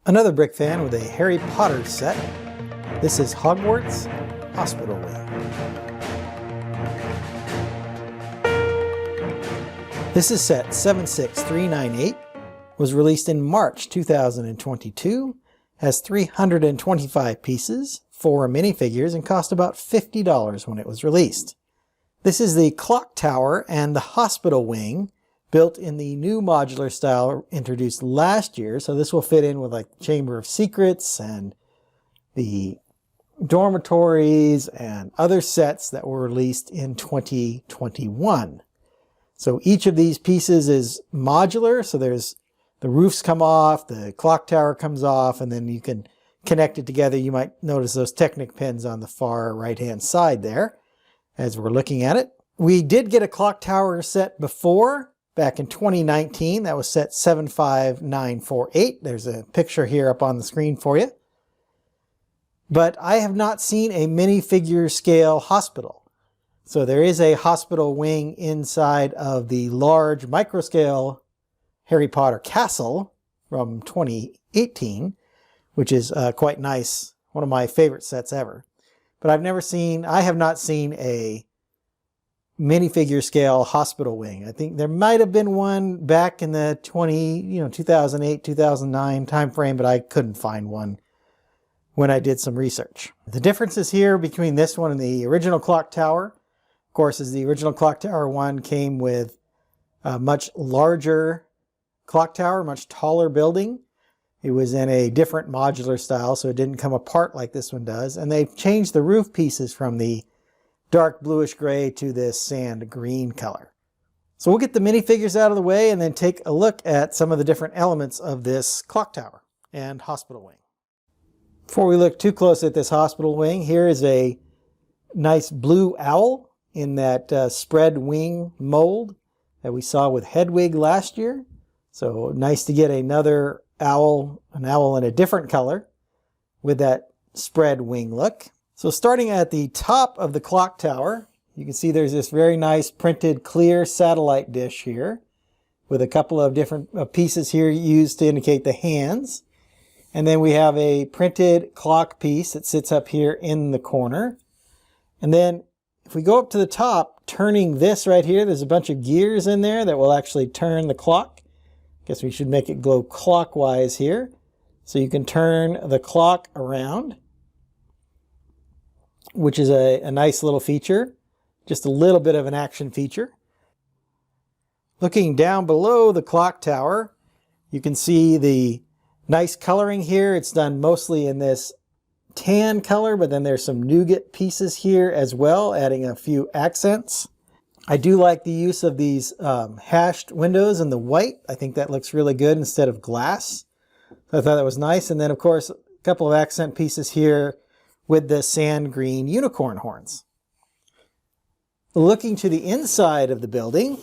Another brick fan with a Harry Potter set. This is Hogwarts Hospital Wing. This is set 76398, was released in March 2022, has 325 pieces, 4 minifigures, and cost about $50 when it was released. This is the clock tower and the hospital wing, built in the new modular style introduced last year, so this will fit in with like the Chamber of Secrets and the dormitories and other sets that were released in 2021. So each of these pieces is modular, so there's the roofs come off, the clock tower comes off, and then you can connect it together. You might notice those Technic pins on the far right-hand side there as we're looking at it. We did get a clock tower set before, back in 2019. That was set 75948. There's a picture here up on the screen for you. But I have not seen a minifigure scale hospital. So there is a hospital wing inside of the large micro scale Harry Potter castle from 2018, which is quite nice. One of my favorite sets ever. But I have not seen a minifigure scale hospital wing. I think there might have been one back in the 2008, 2009 time frame, but I couldn't find one when I did some research. The differences here between this one and the original clock tower, of course, is the original clock tower one came with a much larger clock tower, much taller building. It was in a different modular style, so it didn't come apart like this one does. And they've changed the roof pieces from the dark bluish gray to this sand green color. So we'll get the minifigures out of the way and then take a look at some of the different elements of this clock tower and hospital wing. Before we look too close at this hospital wing, here is a nice blue owl in that spread wing mold that we saw with Hedwig last year. So nice to get another owl, an owl in a different color with that spread wing look. So starting at the top of the clock tower, you can see there's this very nice printed clear satellite dish here with a couple of different pieces here used to indicate the hands. And then we have a printed clock piece that sits up here in the corner. And then if we go up to the top, turning this right here, there's a bunch of gears in there that will actually turn the clock. Guess we should make it go clockwise here. So you can turn the clock around, which is a nice little feature, just a little bit of an action feature. Looking down below the clock tower, you can see the nice coloring here. It's done mostly in this tan color, but then there's some nougat pieces here as well, adding a few accents. I do like the use of these hashed windows in the white. I think that looks really good instead of glass. So I thought that was nice. And then, of course, a couple of accent pieces here with the sand green unicorn horns. Looking to the inside of the building,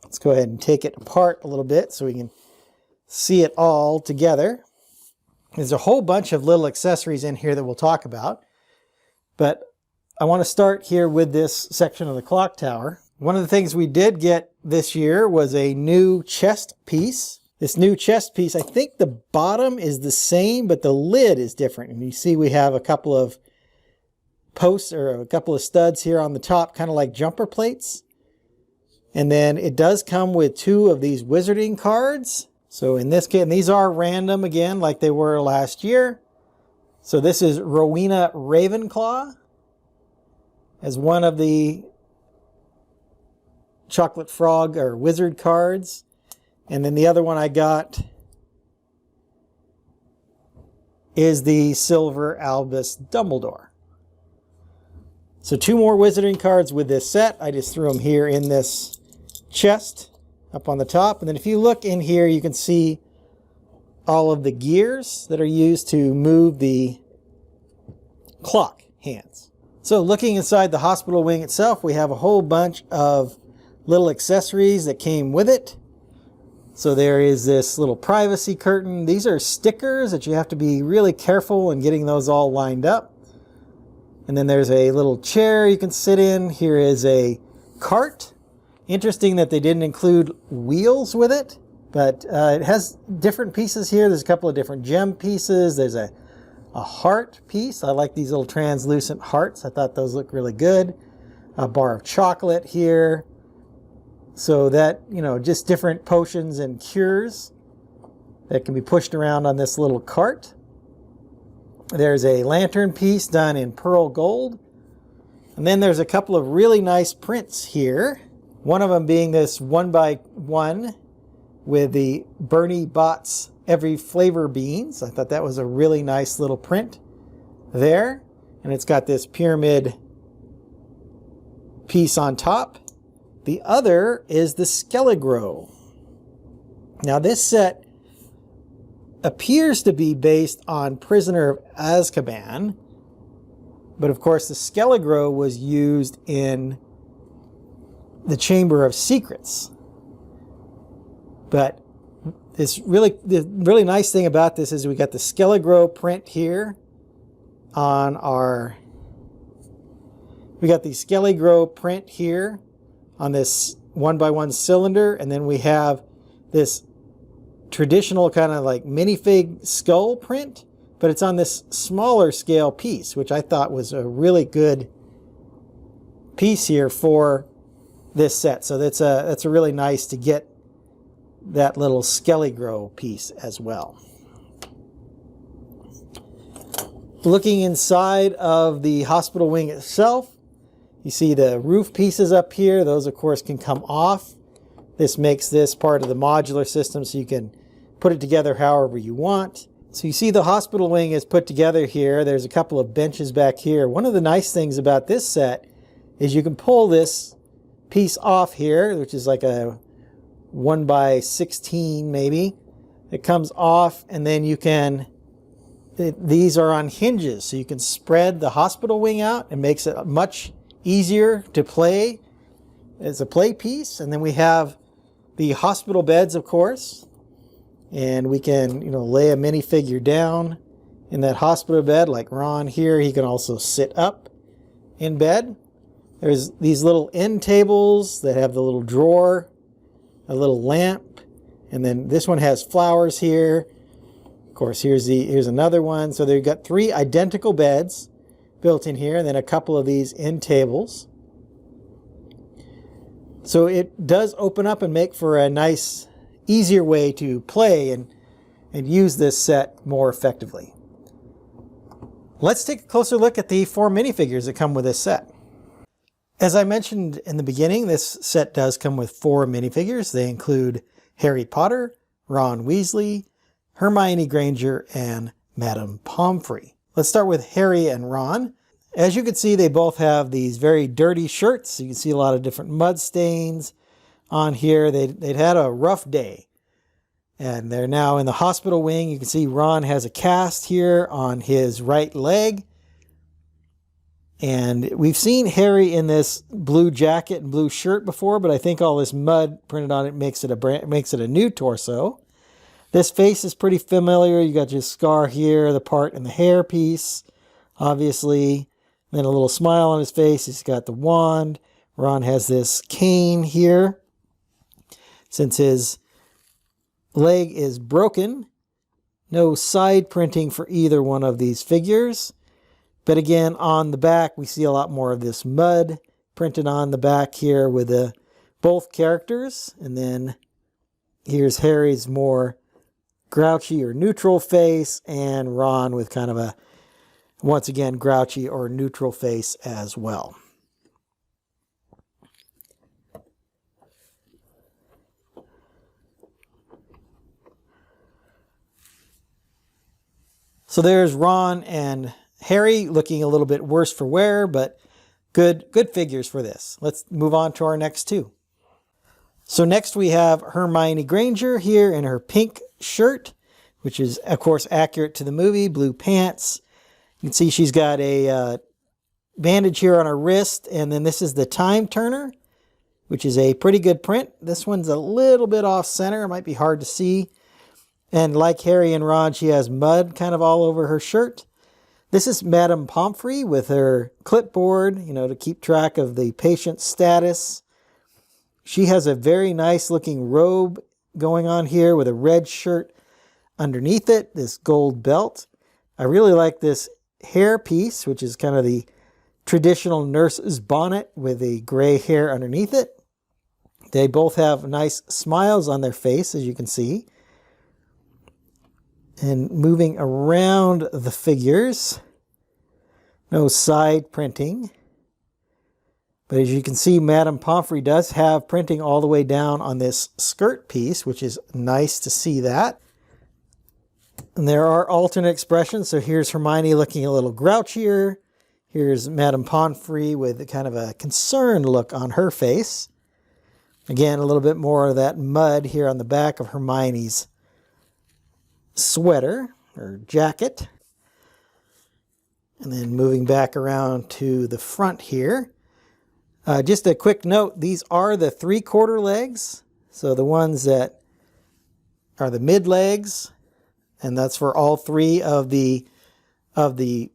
let's go ahead and take it apart a little bit so we can see it all together. There's a whole bunch of little accessories in here that we'll talk about, but I want to start here with this section of the clock tower. One of the things we did get this year was a new chest piece. This new chest piece, I think the bottom is the same, but the lid is different. And you see we have a couple of posts or a couple of studs here on the top, kind of like jumper plates. And then it does come with 2 of these wizarding cards. So in this case, and these are random again, like they were last year. So this is Rowena Ravenclaw as one of the chocolate frog or wizard cards. And then the other one I got is the Silver Albus Dumbledore. So 2 more wizarding cards with this set. I just threw them here in this chest up on the top. And then if you look in here, you can see all of the gears that are used to move the clock hands. So looking inside the hospital wing itself, we have a whole bunch of little accessories that came with it. So there is this little privacy curtain. These are stickers that you have to be really careful in getting those all lined up. And then there's a little chair you can sit in. Here is a cart. Interesting that they didn't include wheels with it, But it has different pieces here. There's a couple of different gem pieces. There's a heart piece. I like these little translucent hearts. I thought those look really good. A bar of chocolate here. So that, you know, just different potions and cures that can be pushed around on this little cart. There's a lantern piece done in pearl gold. And then there's a couple of really nice prints here. One of them being this 1x1 with the Bernie Bott's Every Flavor Beans. I thought that was a really nice little print there. And it's got this pyramid piece on top. The other is the Skelegro. Now this set appears to be based on Prisoner of Azkaban, but of course the Skelegro was used in the Chamber of Secrets. But the really nice thing about this is we got the Skelegro print here on our, we got the Skelegro print here on this 1x1 cylinder, and then we have this traditional kind of like minifig skull print, but it's on this smaller scale piece, which I thought was a really good piece here for this set. So that's a really nice to get that little Skelegro piece as well. Looking inside of the hospital wing itself, you see the roof pieces up here. Those, of course, can come off. This makes this part of the modular system so you can put it together however you want. So you see the hospital wing is put together here. There's a couple of benches back here. One of the nice things about this set is you can pull this piece off here, which is like a 1x16 maybe. It comes off, and then you can, these are on hinges, so you can spread the hospital wing out. It makes it much easier to play as a play piece. And then we have the hospital beds, of course, and we can, you know, lay a minifigure down in that hospital bed like Ron here. He can also sit up in bed. There's these little end tables that have the little drawer, a little lamp, and then this one has flowers here. Of course, here's another one. So they've got 3 identical beds built in here, and then a couple of these end tables. So it does open up and make for a nice, easier way to play and use this set more effectively. Let's take a closer look at the 4 minifigures that come with this set. As I mentioned in the beginning, this set does come with 4 minifigures. They include Harry Potter, Ron Weasley, Hermione Granger, and Madame Pomfrey. Let's start with Harry and Ron. As you can see, they both have these very dirty shirts. You can see a lot of different mud stains on here. They'd had a rough day, and they're now in the hospital wing. You can see Ron has a cast here on his right leg. And we've seen Harry in this blue jacket and blue shirt before, but I think all this mud printed on it makes it a new torso. This face is pretty familiar. You got your scar here, the part in the hair piece, obviously. Then a little smile on his face. He's got the wand. Ron has this cane here. Since his leg is broken, no side printing for either one of these figures. But again, on the back, we see a lot more of this mud printed on the back here with both characters. And then here's Harry's more grouchy or neutral face, and Ron with kind of a, once again, grouchy or neutral face as well. So there's Ron and Harry looking a little bit worse for wear, but good figures for this. Let's move on to our next 2. So next we have Hermione Granger here in her pink shirt, which is, of course, accurate to the movie, blue pants. You can see she's got a bandage here on her wrist, and then this is the Time Turner, which is a pretty good print. This one's a little bit off center. It might be hard to see. And like Harry and Ron, she has mud kind of all over her shirt. This is Madame Pomfrey with her clipboard, you know, to keep track of the patient's status. She has a very nice looking robe going on here with a red shirt underneath it, this gold belt. I really like this hair piece, which is kind of the traditional nurse's bonnet with the gray hair underneath it. They both have nice smiles on their face, as you can see. And moving around the figures, no side printing. But as you can see, Madame Pomfrey does have printing all the way down on this skirt piece, which is nice to see that. And there are alternate expressions. So here's Hermione looking a little grouchier. Here's Madame Pomfrey with kind of a concerned look on her face. Again, a little bit more of that mud here on the back of Hermione's sweater or jacket. And then moving back around to the front here. Just a quick note, these are the 3/4 legs. So the ones that are the mid legs, and that's for all three of the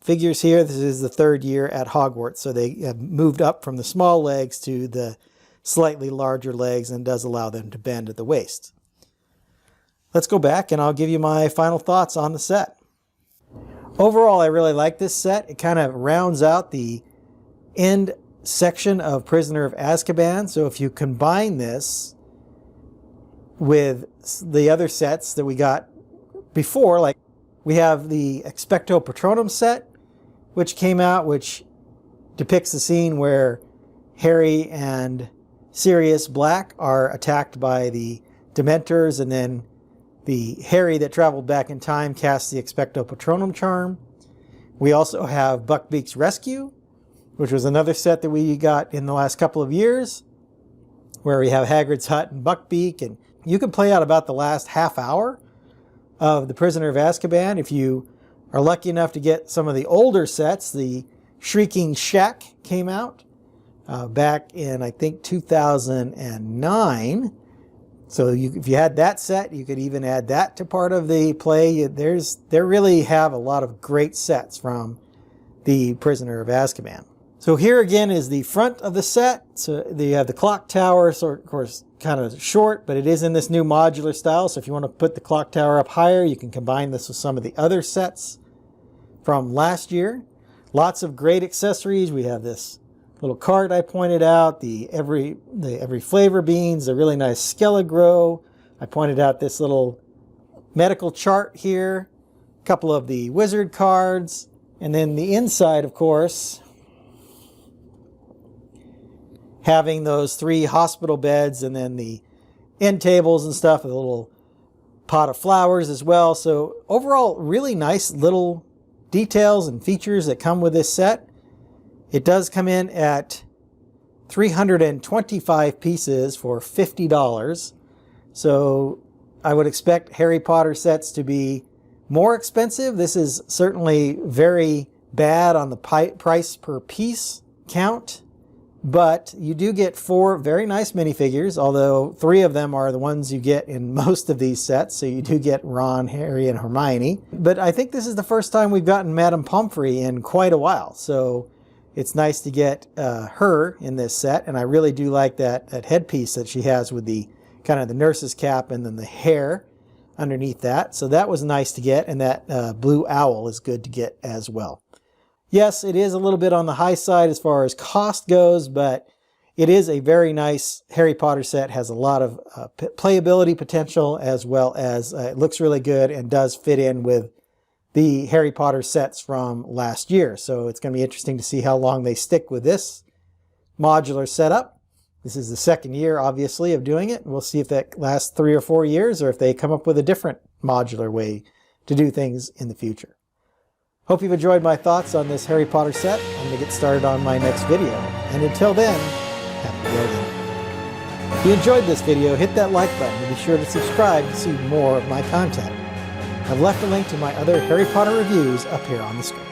figures here. This is the 3rd year at Hogwarts. So they have moved up from the small legs to the slightly larger legs, and does allow them to bend at the waist. Let's go back and I'll give you my final thoughts on the set. Overall, I really like this set. It kind of rounds out the end section of Prisoner of Azkaban. So if you combine this with the other sets that we got before, like we have the Expecto Patronum set, which came out, which depicts the scene where Harry and Sirius Black are attacked by the Dementors, and then the Harry that traveled back in time casts the Expecto Patronum charm. We also have Buckbeak's Rescue, which was another set that we got in the last couple of years, where we have Hagrid's Hut and Buckbeak, and you can play out about the last half hour of the Prisoner of Azkaban. If you are lucky enough to get some of the older sets, the Shrieking Shack came out back in, I think, 2009. So if you had that set, you could even add that to part of the play. They really have a lot of great sets from the Prisoner of Azkaban. So here again is the front of the set. So you have the clock tower, so of course kind of short, but it is in this new modular style. So if you want to put the clock tower up higher, you can combine this with some of the other sets from last year. Lots of great accessories. We have this little cart I pointed out, the every flavor beans, a really nice Skelegro. I pointed out this little medical chart here, a couple of the wizard cards, and then the inside, of course, having those 3 hospital beds, and then the end tables and stuff, with a little pot of flowers as well. So overall, really nice little details and features that come with this set. It does come in at 325 pieces for $50. So I would expect Harry Potter sets to be more expensive. This is certainly very bad on the price per piece count, but you do get 4 very nice minifigures, although 3 of them are the ones you get in most of these sets. So you do get Ron, Harry, and Hermione. But I think this is the first time we've gotten Madame Pomfrey in quite a while. So it's nice to get her in this set, and I really do like that headpiece that she has with the kind of the nurse's cap and then the hair underneath that. So that was nice to get, and that blue owl is good to get as well. Yes, it is a little bit on the high side as far as cost goes, but it is a very nice Harry Potter set. Has a lot of playability potential, as well as it looks really good and does fit in with the Harry Potter sets from last year. So it's going to be interesting to see how long they stick with this modular setup. This is the 2nd year, obviously, of doing it. We'll see if that lasts 3 or 4 years, or if they come up with a different modular way to do things in the future. Hope you've enjoyed my thoughts on this Harry Potter set. I'm going to get started on my next video. And until then, happy building. If you enjoyed this video, hit that like button and be sure to subscribe to see more of my content. I've left a link to my other Harry Potter reviews up here on the screen.